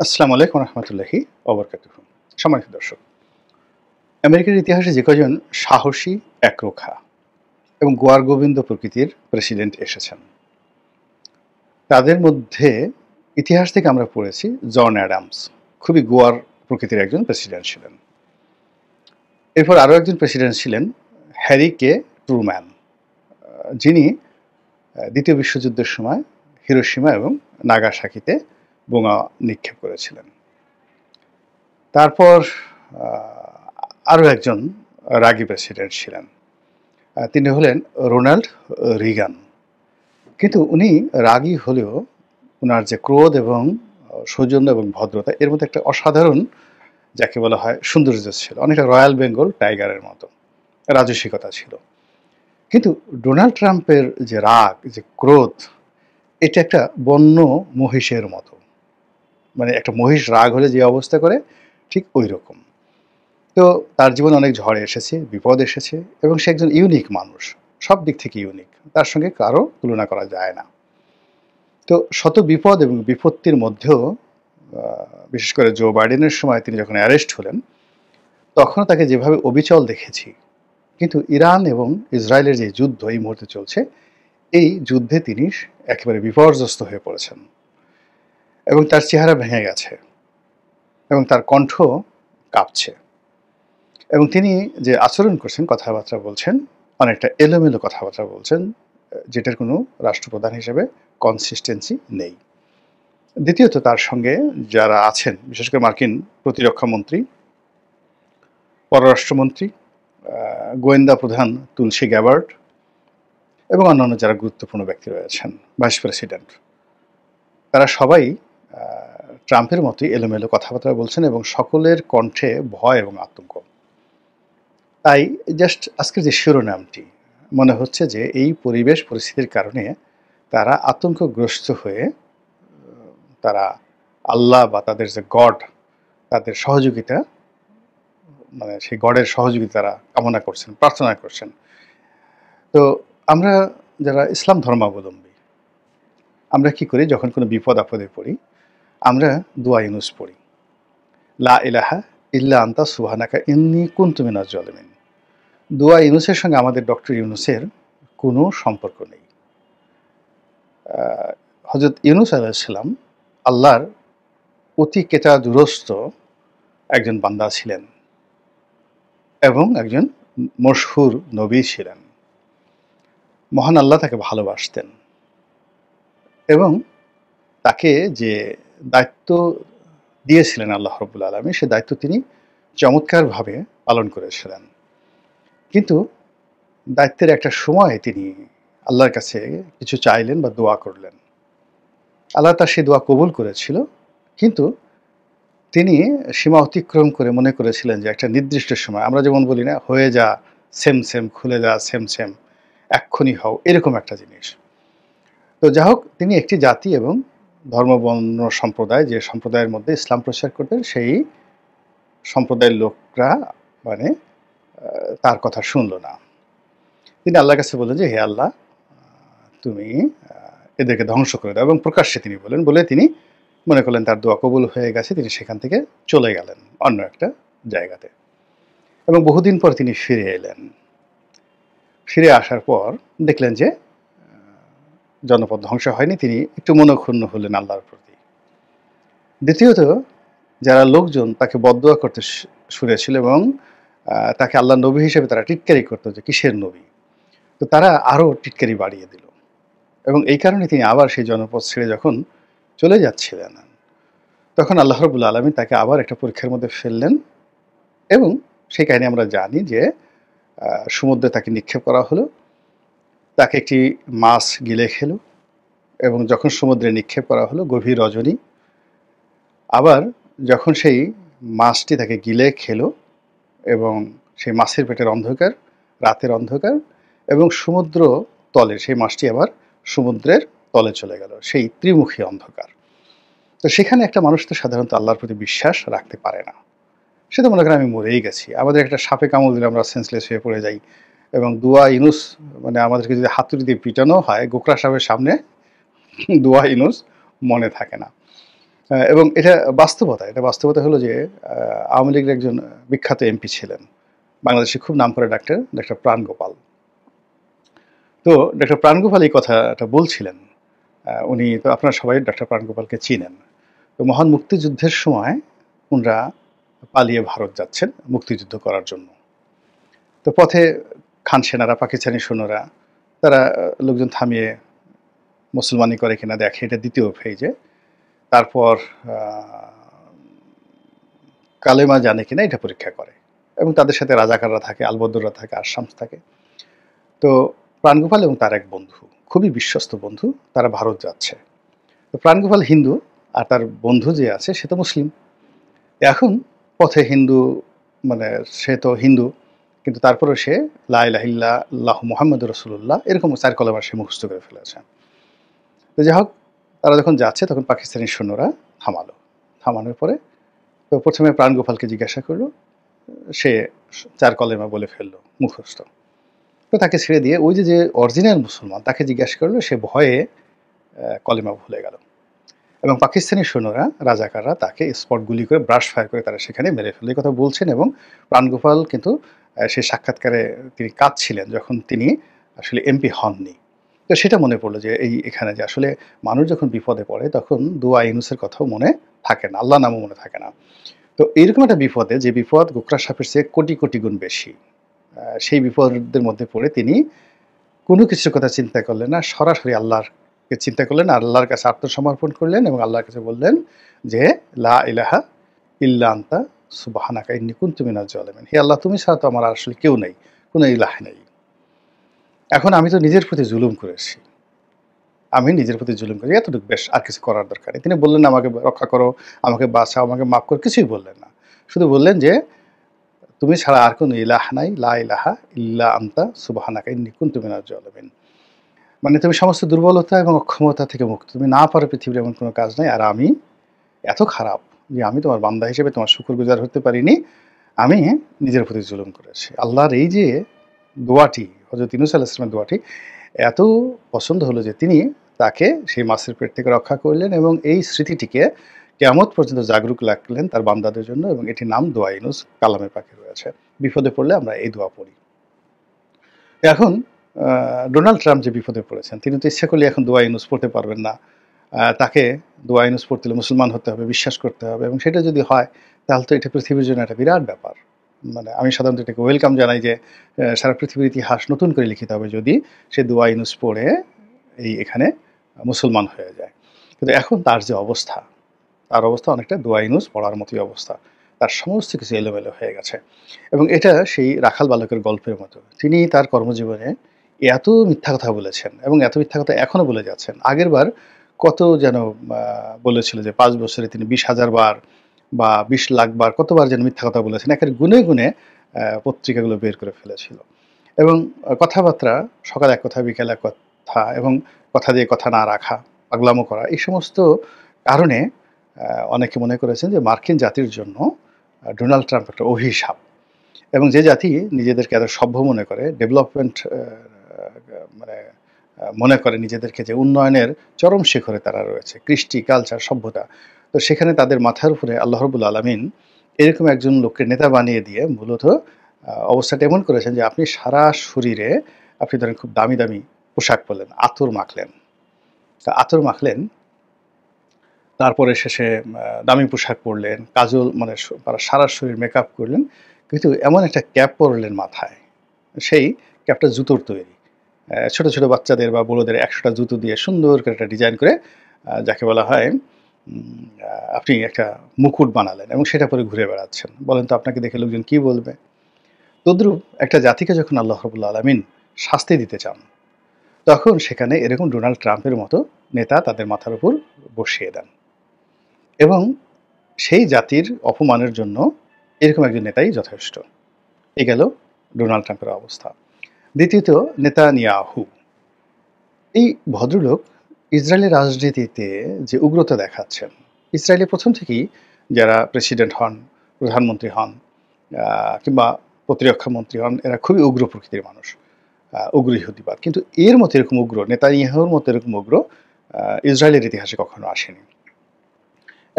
আসসালামু আলাইকুম রহমতুল্লাহি ওবরকাতুহু। সম্মানিত দর্শক, আমেরিকার ইতিহাসে যে কজন সাহসী, একরোখা এবং গোয়ার গোবিন্দ প্রকৃতির প্রেসিডেন্ট এসেছেন, তাদের মধ্যে ইতিহাস থেকে আমরা পড়েছি জন অ্যাডামস খুবই গোয়ার প্রকৃতির একজন প্রেসিডেন্ট ছিলেন। এরপর আরও একজন প্রেসিডেন্ট ছিলেন হ্যারি কে ট্রুম্যান, যিনি দ্বিতীয় বিশ্বযুদ্ধের সময় হিরোশিমা এবং নাগাসাকিতে বোমা নিক্ষেপ করেছিলেন। তারপর আরও একজন রাগী প্রেসিডেন্ট ছিলেন, তিনি হলেন রোনাল্ড রিগান। কিন্তু উনি রাগী হলেও ওনার যে ক্রোধ এবং সৌজন্য এবং ভদ্রতা, এর মধ্যে একটা অসাধারণ, যাকে বলা হয় সৌন্দর্য ছিল, অনেকটা রয়্যাল বেঙ্গল টাইগারের মতো রাজসিকতা ছিল। কিন্তু ডোনাল্ড ট্রাম্পের যে রাগ, যে ক্রোধ, এটা একটা বন্য মহিষের মতো, মানে একটা মহিষ রাগ হলে যে অবস্থা করে ঠিক ওই রকম। তো তার জীবনে অনেক ঝড় এসেছে, বিপদ এসেছে, এবং সে একজন ইউনিক মানুষ, সব দিক থেকে ইউনিক, তার সঙ্গে কারো তুলনা করা যায় না। তো শত বিপদ এবং বিপত্তির মধ্যেও বিশেষ করে জো বাইডেনের সময় তিনি যখন অ্যারেস্ট হলেন, তখনও তাকে যেভাবে অবিচল দেখেছি। কিন্তু ইরান এবং ইসরায়েলের যে যুদ্ধ এই মুহূর্তে চলছে, এই যুদ্ধে তিনি একেবারে বিপর্যস্ত হয়ে পড়েছেন এবং তার চেহারা ভেঙে গেছে এবং তার কণ্ঠ কাঁপছে, এবং তিনি যে আচরণ করছেন, কথাবার্তা বলছেন, অনেকটা এলোমেলো কথাবার্তা বলছেন, যেটার কোনো রাষ্ট্রপ্রধান হিসেবে কনসিস্টেন্সি নেই। দ্বিতীয়ত, তার সঙ্গে যারা আছেন, বিশেষ করে মার্কিন প্রতিরক্ষা মন্ত্রী, পররাষ্ট্রমন্ত্রী, গোয়েন্দা প্রধান তুলসী গ্যাবার্ড এবং অন্যান্য যারা গুরুত্বপূর্ণ ব্যক্তি রয়েছেন, ভাইস প্রেসিডেন্ট, তারা সবাই ট্রাম্পের মতোই এলোমেলো কথাবার্তা বলছেন এবং সকলের কণ্ঠে ভয় এবং আতঙ্ক। তাই জাস্ট আজকের যে শিরোনামটি, মনে হচ্ছে যে এই পরিবেশ পরিস্থিতির কারণে তারা আতঙ্কগ্রস্ত হয়ে তারা আল্লাহ বা তাদের যে গড, তাদের সহযোগিতা, মানে সেই গডের সহযোগিতা তারা কামনা করছেন, প্রার্থনা করছেন। তো আমরা যারা ইসলাম ধর্মাবলম্বী, আমরা কি করি, যখন কোনো বিপদ আপদে পড়ি, আমরা দোয়া ইউনুস পড়ি, লা ইলাহা ইল্লা আনতা সুবহানাকা ইন্নী কুনতু মিনাজ জালিমিন। দোয়া ইউনুসের সঙ্গে আমাদের ডক্টর ইউনুসের কোনো সম্পর্ক নেই। হযরত ইউনুস আলাইহিস সালাম আল্লাহর অতি কেতাদুরস্ত একজন বান্দা ছিলেন এবং একজন মশহুর নবী ছিলেন। মহান আল্লাহ তাকে ভালোবাসতেন এবং তাকে যে দায়িত্ব দিয়েছিলেন আল্লাহ রাব্বুল আলামিন, সে দায়িত্ব তিনি চমৎকারভাবে পালন করেছিলেন। কিন্তু দায়িত্বের একটা সময় তিনি আল্লাহর কাছে কিছু চাইলেন বা দোয়া করলেন। আল্লাহ তার সেই দোয়া কবুল করেছিল, কিন্তু তিনি সীমা অতিক্রম করে মনে করেছিলেন যে একটা নির্দিষ্ট সময়, আমরা যেমন বলি না, হয়ে যা সেম সেম, খুলে যা সেম সেম, এক্ষুনি হও, এরকম একটা জিনিস। তো যা হোক, তিনি একটি জাতি এবং ধর্ম বর্ণ সম্প্রদায়, যে সম্প্রদায়ের মধ্যে ইসলাম প্রচার করতেন, সেই সম্প্রদায়ের লোকরা মানে তার কথা শুনল না। তিনি আল্লাহর কাছে বললেন যে, হে আল্লাহ, তুমি এদেরকে ধ্বংস করে দাও, এবং প্রকাশ্যে তিনি বলে তিনি মনে করলেন তার দোয়া কবুল হয়ে গেছে, তিনি সেখান থেকে চলে গেলেন অন্য একটা জায়গাতে। এবং বহুদিন পর তিনি ফিরে এলেন। ফিরে আসার পর দেখলেন যে জনপদ ধ্বংস হয়নি, তিনি একটু মনক্ষুণ্ণ হলেন আল্লাহর প্রতি। দ্বিতীয়ত, যারা লোকজন তাকে বদদোয়া করতে শুনেছিল এবং তাকে আল্লাহ নবী হিসেবে তারা টিটকারি করতো যে কিসের নবী, তো তারা আরও টিটকারি বাড়িয়ে দিল, এবং এই কারণে তিনি আবার সেই জনপদ ছেড়ে যখন চলে যাচ্ছিলেন, তখন আল্লাহ রাব্বুল আলামিন তাকে আবার একটা পরীক্ষার মধ্যে ফেললেন, এবং সেই কাহিনী আমরা জানি যে সমুদ্রে তাকে নিক্ষেপ করা হলো, তাকে একটি মাছ গিলে খেলো, এবং যখন সমুদ্রে নিক্ষেপ করা হলো গভীর রজনী, আবার যখন সেই মাছটি তাকে গিলে খেলো, এবং সেই মাছের পেটের অন্ধকার, রাতের অন্ধকার, এবং সমুদ্র তলে সেই মাছটি আবার সমুদ্রের তলে চলে গেল, সেই ত্রিমুখী অন্ধকার। তো সেখানে একটা মানুষ তো সাধারণত আল্লাহর প্রতি বিশ্বাস রাখতে পারে না, সে তো মনে করেন আমি মরেই গেছি, আমাদের একটা সাপে কামড় দিলে আমরা সেন্সলেস হয়ে পড়ে যাই, এবং দোয়া ইউনুস, মানে আমাদেরকে যদি হাতুড়ি দিয়ে পিটানো হয় গোকরা সাপের সামনে, দোয়া ইউনুস মনে থাকে না। এবং এটা বাস্তবতা হলো যে আওয়ামী লীগের একজন বিখ্যাত এমপি ছিলেন, বাংলাদেশে খুব নামকরা ডাক্তার প্রাণগোপাল। তো ডক্টর প্রাণগোপাল এই কথাটা বলছিলেন। উনি তো আপনারা সবাই ডক্টর প্রাণগোপালকে চিনেন। তো মহান মুক্তিযুদ্ধের সময় ওনারা পালিয়ে ভারত যাচ্ছেন মুক্তিযুদ্ধ করার জন্য। তো পথে খান সেনারা, পাকিস্তানি সৈন্যরা তারা লোকজন থামিয়ে মুসলমানি করে কিনা দেখে, এটা দ্বিতীয় ফেজে। তারপর কালেমা জানে কিনা এটা পরীক্ষা করে, এবং তাদের সাথে রাজাকাররা থাকে, আলবদররা থাকে, আশামস থাকে। তো প্রাণগোপাল এবং তার এক বন্ধু, খুবই বিশ্বস্ত বন্ধু, তারা ভারত যাচ্ছে। তো প্রাণগোপাল হিন্দু, আর তার বন্ধু যে আছে সে তো মুসলিম। এখন পথে হিন্দু, মানে সে তো হিন্দু, কিন্তু তারপরে সে লা ইলাহা ইল্লাল্লাহু মুহাম্মাদুর রাসূলুল্লাহ এরকম 4 কলেমা সে মুখস্থ করে ফেলেছে। তো যাই হোক, তারা যখন যাচ্ছে তখন পাকিস্তানি সৈন্যরা থামানোর পরে তো প্রথমে প্রাণগোপালকে জিজ্ঞাসা করলো, সে 4 কলেমা বলে ফেললো মুখস্থ। তো তাকে ছেড়ে দিয়ে ওই যে অরিজিনাল মুসলমান তাকে জিজ্ঞাসা করলো, সে ভয়ে কলেমা ভুলে গেল, এবং পাকিস্তানি সৈন্যরা, রাজাকাররা তাকে স্পট গুলি করে, ব্রাশ ফায়ার করে তারা সেখানে মেরে ফেলে, এই কথা বলছেন। এবং প্রাণগোপাল কিন্তু সেই সাক্ষাৎকারে তিনি কাঁদছিলেন যখন তিনি আসলে এমপি হননি। তো সেটা মনে পড়লো যে এখানে যে আসলে মানুষ যখন বিপদে পড়ে তখন দোয়া ইউনুসের কথাও মনে থাকে না, আল্লাহ নামও মনে থাকে না। তো এইরকম একটা বিপদে, যে বিপদ গোকরা সাপের চেয়ে কোটি কোটি গুণ বেশি, সেই বিপদের মধ্যে পড়ে তিনি কোনো কিছুর কথা চিন্তা করলেন না, সরাসরি আল্লাহকে চিন্তা করলেন, আল্লাহর কাছে আত্মসমর্পণ করলেন এবং আল্লাহর কাছে বললেন যে লা ইলাহা ইল্লা আনতা সুবহানাকা ইন্নী কুনতু মিনাজ জালিমিন। হে আল্লাহ, তুমি ছাড়া তো আমার আসলে কেউ নেই, কোনো ইলাহ নেই। এখন আমি তো নিজের প্রতি জুলুম করেছি, এতটুকু বেশ, আর কিছু করার দরকার নেই। তিনি বললেন না আমাকে রক্ষা করো, আমাকে বাঁচাও, আমাকে মাফ করো, কিছুই বললেন না। শুধু বললেন যে তুমি ছাড়া আর কোনো ইলাহ নাই, লা ইলাহা ইল্লা আনতা সুবহানাকা ইন্নী কুনতু মিনাজ জালিমিন। মানে তুমি সমস্ত দুর্বলতা এবং অক্ষমতা থেকে মুক্ত, তুমি না পারো পৃথিবীর এমন কোনো কাজ নাই, আর আমি এত খারাপ যে আমি তোমার বান্দা হিসেবে তোমার শুকরগুজার হতে পারিনি, আমি নিজের প্রতি জুলুম করেছি। আল্লাহর এই যে দোয়াটি, হযরত ইউনূস আলাইহিস সালামের দোয়াটি এত পছন্দ হলো যে তিনি তাকে সেই মাছের পেট থেকে রক্ষা করলেন, এবং এই স্মৃতিটিকে কিয়ামত পর্যন্ত জাগরুক রাখলেন তার বান্দাদের জন্য, এবং এটির নাম দোয়া ইউনূস কালামে পাকে রয়েছে। বিপদে পড়লে আমরা এই দোয়া পড়ি। এখন ডোনাল্ড ট্রাম্প যে বিপদে পড়েছেন, তিনি তো ইচ্ছা করলে এখন দোয়া ইউনূস পড়তে পারবেন না। তাকে দোয়া ইউনূস পড়তে হলে মুসলমান হতে হবে, বিশ্বাস করতে হবে, এবং সেটা যদি হয় তাহলে তো এটা পৃথিবীর জন্য একটা বিরাট ব্যাপার। মানে আমি সাধারণত এটাকে ওয়েলকাম জানাই যে সারা পৃথিবীর ইতিহাস নতুন করে লিখিত হবে যদি সে দোয়া ইউনূস পড়ে এখানে মুসলমান হয়ে যায়। কিন্তু এখন তার যে অবস্থা, তার অবস্থা অনেকটা দোয়া ইউনূস পড়ার মতোই অবস্থা। তার সমস্ত কিছু এলোমেলো হয়ে গেছে, এবং এটা সেই রাখাল বালকের গল্পের মতো। তিনি তার কর্মজীবনে এত মিথ্যা কথা বলেছেন, এবং এত মিথ্যা কথা এখনও বলে যাচ্ছেন। আগেরবার কত যেন বলেছিল যে 5 বছরে তিনি 20,000 বার বা 20 লাখ বার কতবার যেন মিথ্যা কথা বলেছেন, একের গুনে গুনে পত্রিকাগুলো বের করে ফেলেছিল। এবং কথাবার্তা, সকালে এক কথা, বিকেলে এক কথা, এবং কথা দিয়ে কথা না রাখা, পাগলামো করা, এই সমস্ত কারণে অনেকে মনে করেছেন যে মার্কিন জাতির জন্য ডোনাল্ড ট্রাম্প একটা অভিশাপ। এবং যে জাতি নিজেদেরকে এত সভ্য মনে করে, ডেভেলপমেন্ট মানে মনে করে নিজেদেরকে, যে উন্নয়নের চরম শিখরে তারা রয়েছে, কৃষ্টি, কালচার, সভ্যতা, তো সেখানে তাদের মাথার উপরে আল্লাহ রাব্বুল আলামিন এরকম একজন লোককে নেতা বানিয়ে দিয়ে মূলত অবস্থাটা এমন করেছেন যে আপনি সারা শরীরে, আপনি ধরেন খুব দামি দামি পোশাক পরলেন, আতর মাখলেন, তারপরে শেষে দামি পোশাক পরলেন, কাজল, মানে সারা শরীর মেকআপ করলেন, কিন্তু এমন একটা ক্যাপ পরলেন মাথায়, সেই ক্যাপটা জুতোর তৈরি। ছোট ছোট বাচ্চাদের বা বড়দের 100টা জুতো দিয়ে সুন্দর করে একটা ডিজাইন করে, যাকে বলা হয় আপনি একটা মুকুট বানালেন এবং সেটা পরে ঘুরে বেড়াচ্ছেন। বলেন তো আপনাকে দেখে লোকজন কি বলবে? তদ্রূপ একটা জাতিকে যখন আল্লাহ রাব্বুল আলামিন শাস্তি দিতে চান, তখন সেখানে এরকম ডোনাল্ড ট্রাম্পের মতো নেতা তাদের মাথার উপর বসিয়ে দেন, এবং সেই জাতির অপমানের জন্য এরকম একজন নেতাই যথেষ্ট। এই গেল ডোনাল্ড ট্রাম্পের অবস্থা। দ্বিতীয়ত, নেতানিয়াহু, এই ভদ্রলোক ইসরায়েলের রাজনীতিতে যে উগ্রতা দেখাচ্ছেন, ইসরায়েলে প্রথম থেকেই যারা প্রেসিডেন্ট হন, প্রধানমন্ত্রী হন, কিংবা প্রতিরক্ষা মন্ত্রী হন, এরা খুবই উগ্র প্রকৃতির মানুষ, উগ্র ইহুদিবাদ। কিন্তু এর মতো এরকম উগ্র, নেতানিয়াহুর মতো এরকম উগ্র ইসরায়েলের ইতিহাসে কখনো আসেনি।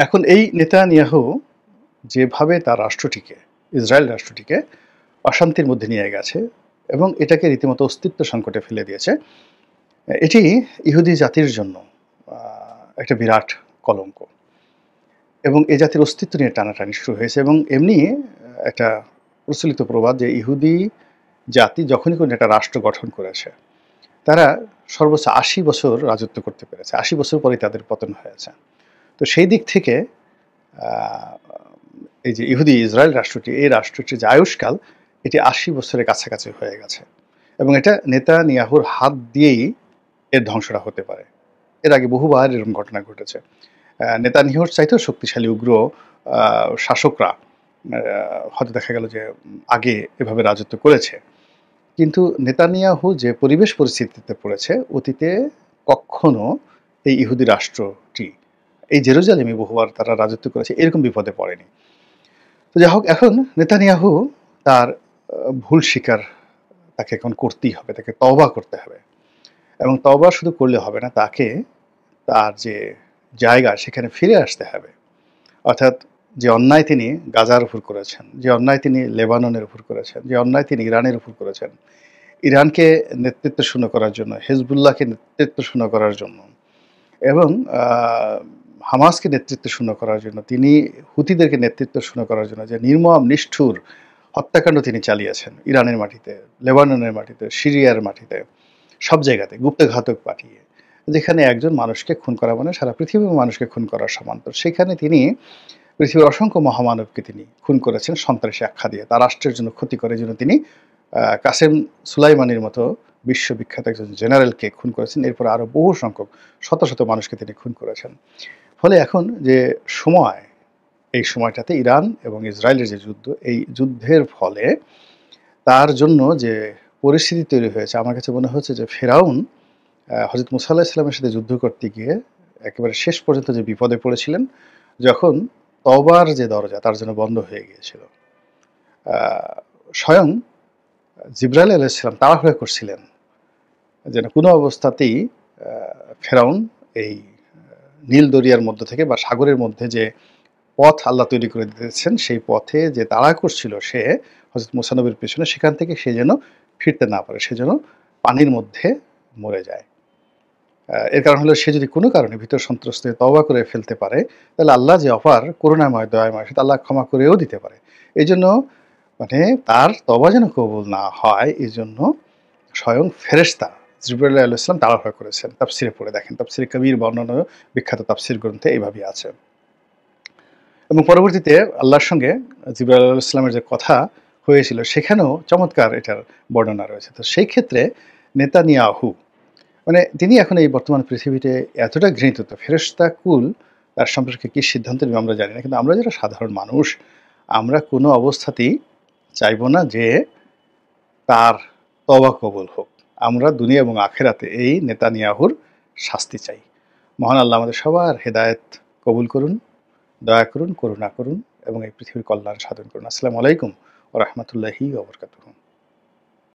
এখন এই নেতানিয়াহু যেভাবে তার রাষ্ট্রটিকে, ইসরায়েল রাষ্ট্রটিকে অশান্তির মধ্যে নিয়ে গেছে এবং এটাকে রীতিমতো অস্তিত্ব সংকটে ফেলে দিয়েছে, এটি ইহুদি জাতির জন্য একটা বিরাট কলঙ্ক এবং এ জাতির অস্তিত্ব নিয়ে টানাটানি শুরু হয়েছে। এবং এমনি একটা প্রচলিত প্রবাদ যে ইহুদি জাতি যখনই কোনো একটা রাষ্ট্র গঠন করেছে তারা সর্বোচ্চ ৮০ বছর রাজত্ব করতে পেরেছে, ৮০ বছর পরেই তাদের পতন হয়েছে। তো সেই দিক থেকে এই যে ইহুদি ইসরায়েল রাষ্ট্রটি, এই রাষ্ট্রটির যে আয়ুষ্কাল এটি ৮০ বছরের কাছাকাছি হয়ে গেছে এবং এটা নেতানিয়াহুর হাত দিয়েই এর ধ্বংসটা হতে পারে। এর আগে বহুবার এরকম ঘটনা ঘটেছে। নেতানিয়াহুর চাইতেও শক্তিশালী উগ্র শাসকরা হয়তো দেখা গেল যে আগে এভাবে রাজত্ব করেছে, কিন্তু নেতানিয়াহু যে পরিবেশ পরিস্থিতিতে পড়েছে অতীতে কখনো এই ইহুদি রাষ্ট্রটি, এই জেরুজালেমে বহুবার তারা রাজত্ব করেছে, এরকম বিপদে পড়েনি। তো যাই হোক, এখন নেতানিয়াহু তার ভুল স্বীকার তাকে এখন করতেই হবে, তাকে তওবা করতে হবে এবং তওবা শুধু করলে হবে না, তাকে তার যে জায়গা সেখানে ফিরে আসতে হবে। অর্থাৎ যে অন্যায় তিনি গাজার উপর করেছেন, যে অন্যায় তিনি লেবাননের উপর করেছেন, যে অন্যায় তিনি ইরানের উপর করেছেন, ইরানকে নেতৃত্ব শূন্য করার জন্য, হেজবুল্লাহকে নেতৃত্ব শূন্য করার জন্য এবং হামাসকে নেতৃত্ব শূন্য করার জন্য, তিনি হুতিদেরকে নেতৃত্ব শূন্য করার জন্য যে নির্মম নিষ্ঠুর হত্যাকাণ্ড তিনি চালিয়েছেন ইরানের মাটিতে, লেবাননের মাটিতে, সিরিয়ার মাটিতে, সব জায়গাতে গুপ্তঘাতক পাঠিয়ে, যেখানে একজন মানুষকে খুন করা মানে সারা পৃথিবীর মানুষকে খুন করার সমান্তর, সেখানে তিনি পৃথিবীর অসংখ্য মহামানবকে তিনি খুন করেছেন সন্ত্রাসী আখ্যা দিয়ে, তার রাষ্ট্রের জন্য ক্ষতি করে জন্য তিনি কাসেম সুলাইমানির মতো বিশ্ববিখ্যাত একজন জেনারেলকে খুন করেছেন। এরপর আরও বহু সংখ্যক শত শত মানুষকে তিনি খুন করেছেন। ফলে এখন যে সময়, এই সময়টাতে ইরান এবং ইসরায়েলের যে যুদ্ধ, এই যুদ্ধের ফলে তার জন্য যে পরিস্থিতি তৈরি হয়েছে, আমার কাছে মনে হচ্ছে যে ফেরাউন হযরত মুসা আলাইহিস সালামের সাথে যুদ্ধ করতে গিয়ে একেবারে শেষ পর্যন্ত যে বিপদে পড়েছিলেন, যখন তওবার যে দরজা তার জন্য বন্ধ হয়ে গিয়েছিল, স্বয়ং জিবরাইল আলাইহিস সালাম তাড়াহুড়ো করছিলেন যেন কোনো অবস্থাতেই ফেরাউন এই নীল দরিয়ার মধ্য থেকে বা সাগরের মধ্যে যে পথ আল্লাহ তৈরি করে দিতেছেন, সেই পথে যে তাড়া করছিল সে হযরত মুসা নবীর পেছনে, সেখান থেকে সে যেন ফিরতে না পারে, সে যেন পানির মধ্যে মরে যায়। এর কারণ হলো সে যদি কোনো কারণে ভিতর সন্ত্রস্ত হয়ে তওবা করে ফেলতে পারে, তাহলে আল্লাহ যে অপার করুণাময় দয়াময়, সেটা আল্লাহ ক্ষমা করেও দিতে পারে। এই জন্য মানে তার তওবা যেন কবুল না হয়, এই জন্য স্বয়ং ফেরেশতা জিবরাইল আলাইহিস সালাম তাড়াহুড়ো করেছেন। তাফসিরে পড়ে দেখেন, তাফসিরে কবির বর্ণনা, বিখ্যাত তাফসির গ্রন্থে এইভাবেই আছে। এবং পরবর্তীতে আল্লাহর সঙ্গে জিবরাইল আলাইহিস সালামের যে কথা হয়েছিল সেখানেও চমৎকার এটার বর্ণনা রয়েছে। তো সেই ক্ষেত্রে নেতানিয়াহু মানে তিনি এখন এই বর্তমান পৃথিবীতে এতটা ঘৃণিত, তো ফেরেশতা কুল তার সম্পর্কে কী সিদ্ধান্ত নেবে আমরা জানি না, কিন্তু আমরা যারা সাধারণ মানুষ, আমরা কোনো অবস্থাতেই চাইব না যে তার তওবা কবুল হোক। আমরা দুনিয়া এবং আখেরাতে এই নেতানিয়াহুর শাস্তি চাই। মহান আল্লাহ আমাদের সবার হেদায়েত কবুল করুন, দয়া করুন, করুণা করুন এবং এই পৃথিবীর কল্যাণ সাধন করুন। আসসালামু আলাইকুম ওয়া রাহমাতুল্লাহি ওয়া বারাকাতুহু।